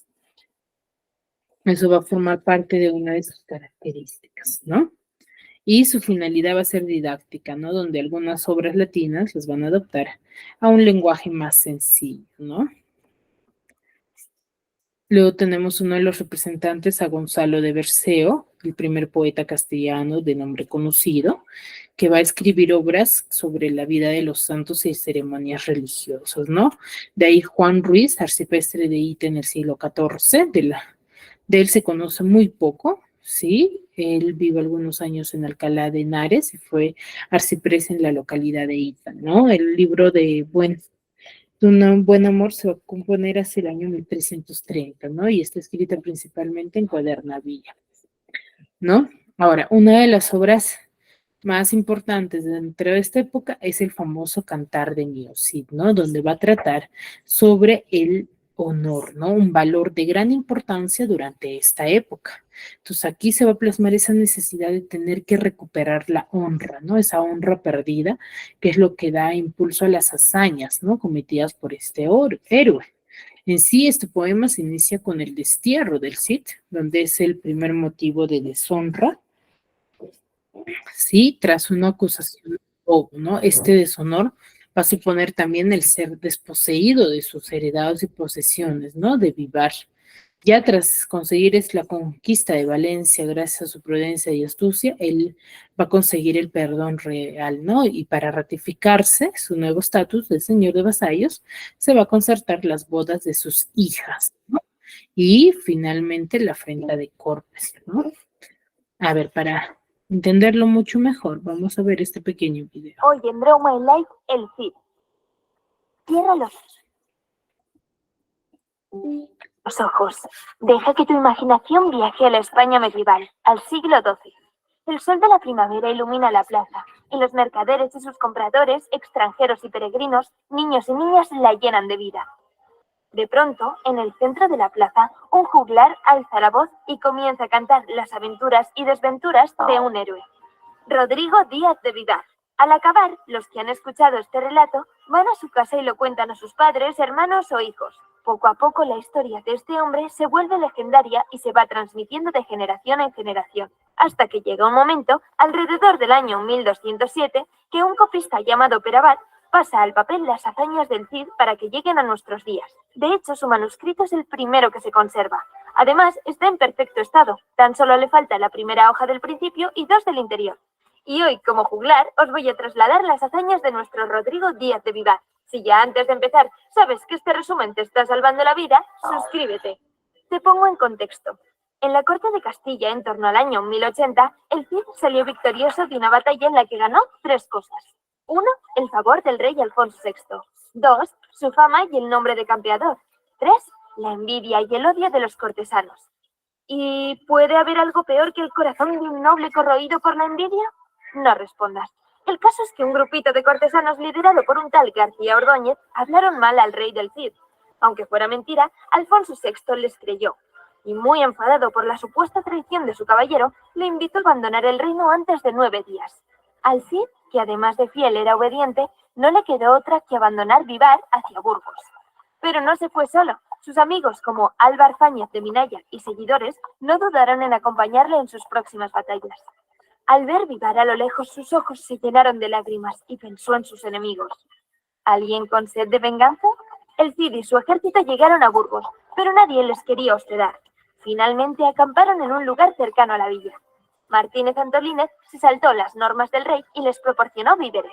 Eso va a formar parte de una de sus características, ¿no? Y su finalidad va a ser didáctica, ¿no? Donde algunas obras latinas las van a adoptar a un lenguaje más sencillo, ¿no? Luego tenemos uno de los representantes a Gonzalo de Berceo, el primer poeta castellano de nombre conocido, que va a escribir obras sobre la vida de los santos y ceremonias religiosas, ¿no? De ahí Juan Ruiz, arcipreste de Ite en el siglo XIV, de él se conoce muy poco, ¿sí? Él vivió algunos años en Alcalá de Henares y fue arcipreste en la localidad de Ita, ¿no? El libro de un buen amor se va a componer hacia el año 1330, ¿no? Y está escrita principalmente en cuadernavilla, ¿no? Ahora, una de las obras más importantes dentro de esta época es el famoso Cantar de Mio Cid, ¿no? Donde va a tratar sobre el honor, ¿no? Un valor de gran importancia durante esta época. Entonces aquí se va a plasmar esa necesidad de tener que recuperar la honra, ¿no? Esa honra perdida, que es lo que da impulso a las hazañas, ¿no? Cometidas por este héroe. En sí, este poema se inicia con el destierro del Cid, donde es el primer motivo de deshonra, ¿sí? Tras una acusación de robo, ¿no? Este deshonor va a suponer también el ser desposeído de sus heredados y posesiones, ¿no? De Vivar. Ya tras conseguir la conquista de Valencia, gracias a su prudencia y astucia, él va a conseguir el perdón real, ¿no? Y para ratificarse su nuevo estatus de señor de vasallos, se va a concertar las bodas de sus hijas, ¿no? Y finalmente la afrenta de Corpes, ¿no? A ver, para entenderlo mucho mejor, vamos a ver este pequeño video. Hoy en Draw My Life, el Cid. Cierra los ojos. Deja que tu imaginación viaje a la España medieval, al siglo XII. El sol de la primavera ilumina la plaza, y los mercaderes y sus compradores, extranjeros y peregrinos, niños y niñas, la llenan de vida. De pronto, en el centro de la plaza, un juglar alza la voz y comienza a cantar las aventuras y desventuras de un héroe. Rodrigo Díaz de Vivar. Al acabar, los que han escuchado este relato van a su casa y lo cuentan a sus padres, hermanos o hijos. Poco a poco la historia de este hombre se vuelve legendaria y se va transmitiendo de generación en generación, hasta que llega un momento, alrededor del año 1207, que un copista llamado Perabat pasa al papel las hazañas del Cid para que lleguen a nuestros días. De hecho, su manuscrito es el primero que se conserva. Además, está en perfecto estado. Tan solo le falta la primera hoja del principio y 2 del interior. Y hoy, como juglar, os voy a trasladar las hazañas de nuestro Rodrigo Díaz de Vivar. Si ya antes de empezar sabes que este resumen te está salvando la vida, suscríbete. Te pongo en contexto. En la corte de Castilla, en torno al año 1080, el Cid salió victorioso de una batalla en la que ganó 3 cosas. 1. El favor del rey Alfonso VI. 2. Su fama y el nombre de campeador. 3. La envidia y el odio de los cortesanos. ¿Y puede haber algo peor que el corazón de un noble corroído por la envidia? No respondas. El caso es que un grupito de cortesanos liderado por un tal García Ordóñez hablaron mal al rey del Cid. Aunque fuera mentira, Alfonso VI les creyó. Y muy enfadado por la supuesta traición de su caballero, le invitó a abandonar el reino antes de 9 días. Al Cid, que además de fiel era obediente, no le quedó otra que abandonar Vivar hacia Burgos. Pero no se fue solo. Sus amigos como Álvar Fáñez de Minaya y seguidores no dudaron en acompañarle en sus próximas batallas. Al ver Vivar a lo lejos, sus ojos se llenaron de lágrimas y pensó en sus enemigos. ¿Alguien con sed de venganza? El Cid y su ejército llegaron a Burgos, pero nadie les quería hospedar. Finalmente acamparon en un lugar cercano a la villa. Martínez Antolínez se saltó las normas del rey y les proporcionó víveres.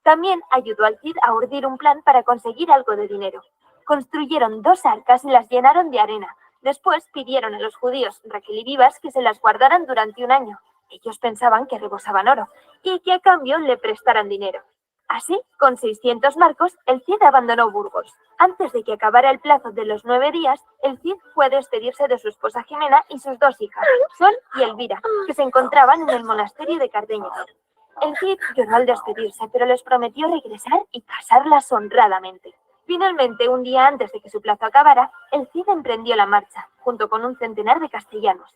También ayudó al Cid a urdir un plan para conseguir algo de dinero. Construyeron 2 arcas y las llenaron de arena. Después pidieron a los judíos Raquel y Vivas que se las guardaran durante un año. Ellos pensaban que rebosaban oro y que a cambio le prestaran dinero. Así, con 600 marcos, el Cid abandonó Burgos. Antes de que acabara el plazo de los 9 días, el Cid fue a despedirse de su esposa Jimena y sus 2 hijas, Sol y Elvira, que se encontraban en el monasterio de Cardeña. El Cid lloró al despedirse, pero les prometió regresar y casarlas honradamente. Finalmente, un día antes de que su plazo acabara, el Cid emprendió la marcha, junto con un centenar de castellanos.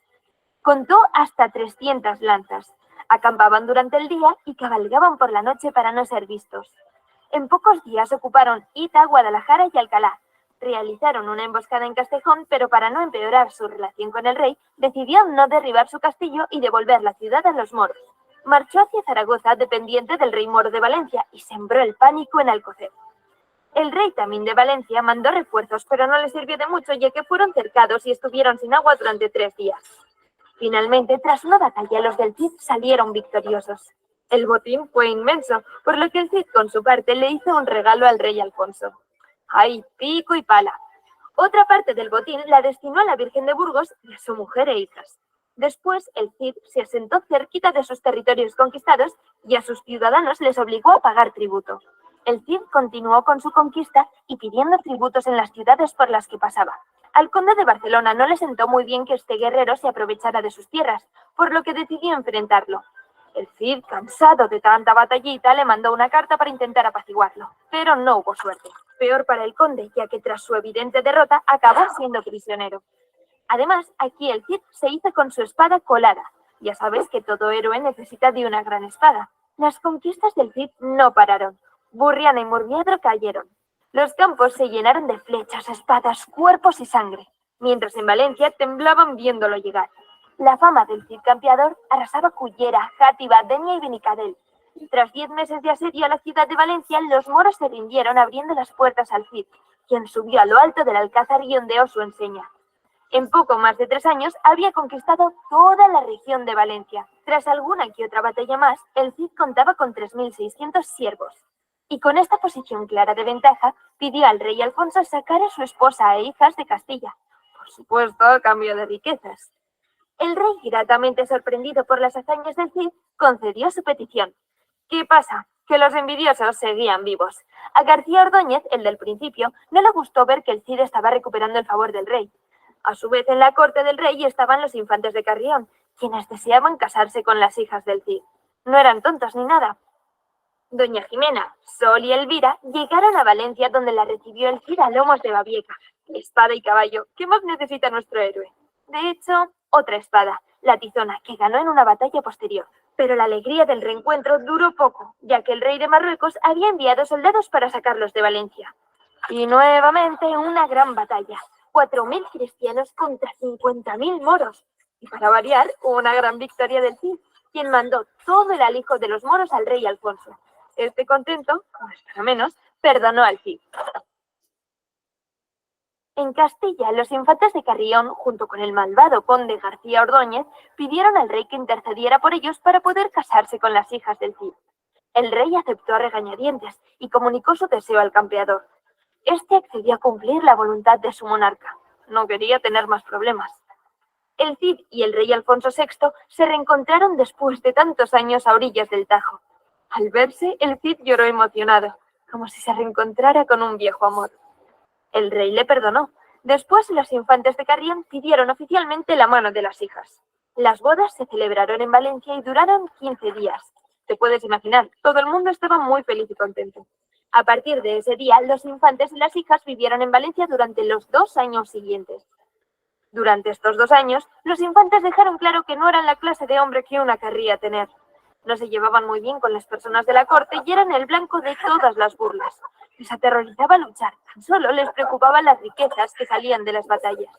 Contó hasta 300 lanzas. Acampaban durante el día y cabalgaban por la noche para no ser vistos. En pocos días ocuparon Ita, Guadalajara y Alcalá. Realizaron una emboscada en Castejón, pero para no empeorar su relación con el rey, decidió no derribar su castillo y devolver la ciudad a los moros. Marchó hacia Zaragoza, dependiente del rey moro de Valencia, y sembró el pánico en Alcocer. El rey también de Valencia mandó refuerzos, pero no les sirvió de mucho, ya que fueron cercados y estuvieron sin agua durante 3 días. Finalmente, tras una batalla, los del Cid salieron victoriosos. El botín fue inmenso, por lo que el Cid, con su parte, le hizo un regalo al rey Alfonso. ¡Ay, pico y pala! Otra parte del botín la destinó a la Virgen de Burgos y a su mujer e hijas. Después, el Cid se asentó cerquita de sus territorios conquistados y a sus ciudadanos les obligó a pagar tributo. El Cid continuó con su conquista y pidiendo tributos en las ciudades por las que pasaba. Al conde de Barcelona no le sentó muy bien que este guerrero se aprovechara de sus tierras, por lo que decidió enfrentarlo. El Cid, cansado de tanta batallita, le mandó una carta para intentar apaciguarlo, pero no hubo suerte. Peor para el conde, ya que tras su evidente derrota acabó siendo prisionero. Además, aquí el Cid se hizo con su espada colada. Ya sabes que todo héroe necesita de una gran espada. Las conquistas del Cid no pararon. Burriana y Murviedro cayeron. Los campos se llenaron de flechas, espadas, cuerpos y sangre, mientras en Valencia temblaban viéndolo llegar. La fama del Cid campeador arrasaba Cullera, Játiva, Denia y Benicadel. Tras 10 meses de asedio a la ciudad de Valencia, los moros se rindieron abriendo las puertas al Cid, quien subió a lo alto del alcázar y ondeó su enseña. En poco más de 3 años había conquistado toda la región de Valencia. Tras alguna que otra batalla más, el Cid contaba con 3.600 siervos. Y con esta posición clara de ventaja, pidió al rey Alfonso sacar a su esposa e hijas de Castilla, por supuesto a cambio de riquezas. El rey, gratamente sorprendido por las hazañas del Cid, concedió su petición. ¿Qué pasa? Que los envidiosos seguían vivos. A García Ordóñez, el del principio, no le gustó ver que el Cid estaba recuperando el favor del rey. A su vez, en la corte del rey estaban los infantes de Carrión, quienes deseaban casarse con las hijas del Cid. No eran tontos ni nada. Doña Jimena, Sol y Elvira llegaron a Valencia, donde la recibió el Cid a lomos de babieca, espada y caballo. ¿Qué más necesita nuestro héroe? De hecho, otra espada, la tizona, que ganó en una batalla posterior. Pero la alegría del reencuentro duró poco, ya que el rey de Marruecos había enviado soldados para sacarlos de Valencia. Y nuevamente una gran batalla. 4.000 cristianos contra 50.000 moros. Y para variar, una gran victoria del Cid, quien mandó todo el alijo de los moros al rey Alfonso. Este contento, como es para menos, perdonó al Cid. En Castilla, los infantes de Carrión, junto con el malvado conde García Ordóñez, pidieron al rey que intercediera por ellos para poder casarse con las hijas del Cid. El rey aceptó a regañadientes y comunicó su deseo al campeador. Este accedió a cumplir la voluntad de su monarca. No quería tener más problemas. El Cid y el rey Alfonso VI se reencontraron después de tantos años a orillas del Tajo. Al verse, el Cid lloró emocionado, como si se reencontrara con un viejo amor. El rey le perdonó. Después, los infantes de Carrión pidieron oficialmente la mano de las hijas. Las bodas se celebraron en Valencia y duraron 15 días. Te puedes imaginar, todo el mundo estaba muy feliz y contento. A partir de ese día, los infantes y las hijas vivieron en Valencia durante los 2 años siguientes. Durante estos 2 años, los infantes dejaron claro que no eran la clase de hombre que una querría tener. No se llevaban muy bien con las personas de la corte y eran el blanco de todas las burlas. Les aterrorizaba luchar, tan solo les preocupaban las riquezas que salían de las batallas.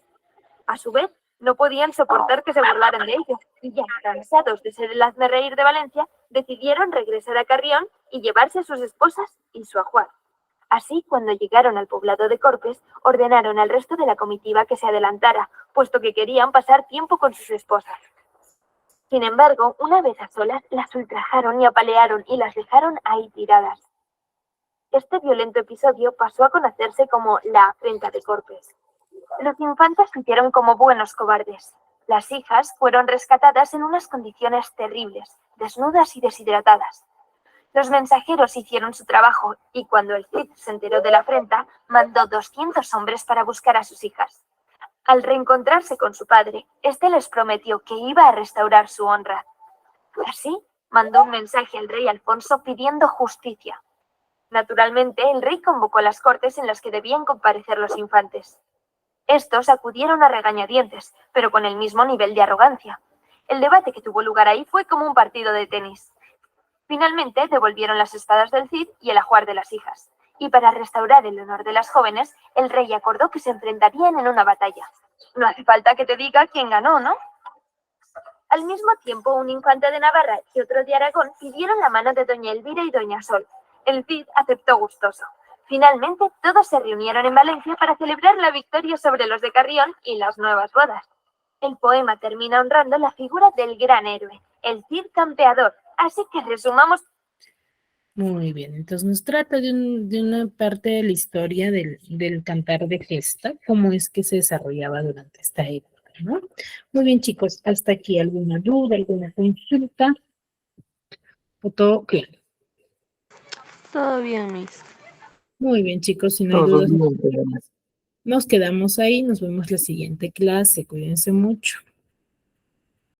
A su vez, no podían soportar que se burlaran de ellos, y ya cansados de ser el hazmerreír de Valencia, decidieron regresar a Carrión y llevarse a sus esposas y su ajuar. Así, cuando llegaron al poblado de Corpes, ordenaron al resto de la comitiva que se adelantara, puesto que querían pasar tiempo con sus esposas. Sin embargo, una vez a solas, las ultrajaron y apalearon y las dejaron ahí tiradas. Este violento episodio pasó a conocerse como la afrenta de Corpes. Los infantes se hicieron como buenos cobardes. Las hijas fueron rescatadas en unas condiciones terribles, desnudas y deshidratadas. Los mensajeros hicieron su trabajo y cuando el Cid se enteró de la afrenta, mandó 200 hombres para buscar a sus hijas. Al reencontrarse con su padre, este les prometió que iba a restaurar su honra. Así, mandó un mensaje al rey Alfonso pidiendo justicia. Naturalmente, el rey convocó a las cortes en las que debían comparecer los infantes. Estos acudieron a regañadientes, pero con el mismo nivel de arrogancia. El debate que tuvo lugar ahí fue como un partido de tenis. Finalmente, devolvieron las espadas del Cid y el ajuar de las hijas. Y para restaurar el honor de las jóvenes, el rey acordó que se enfrentarían en una batalla. No hace falta que te diga quién ganó, ¿no? Al mismo tiempo, un infante de Navarra y otro de Aragón pidieron la mano de doña Elvira y doña Sol. El Cid aceptó gustoso. Finalmente, todos se reunieron en Valencia para celebrar la victoria sobre los de Carrión y las nuevas bodas. El poema termina honrando la figura del gran héroe, el Cid campeador. Así que resumamos. Muy bien, entonces nos trata de una parte de la historia del cantar de gesta, cómo es que se desarrollaba durante esta época. ¿no? Muy bien, chicos, hasta aquí alguna duda, alguna consulta. ¿O todo claro? Todo bien, Miss. Muy bien, chicos, si no hay dudas, nos quedamos ahí. Nos vemos la siguiente clase. Cuídense mucho.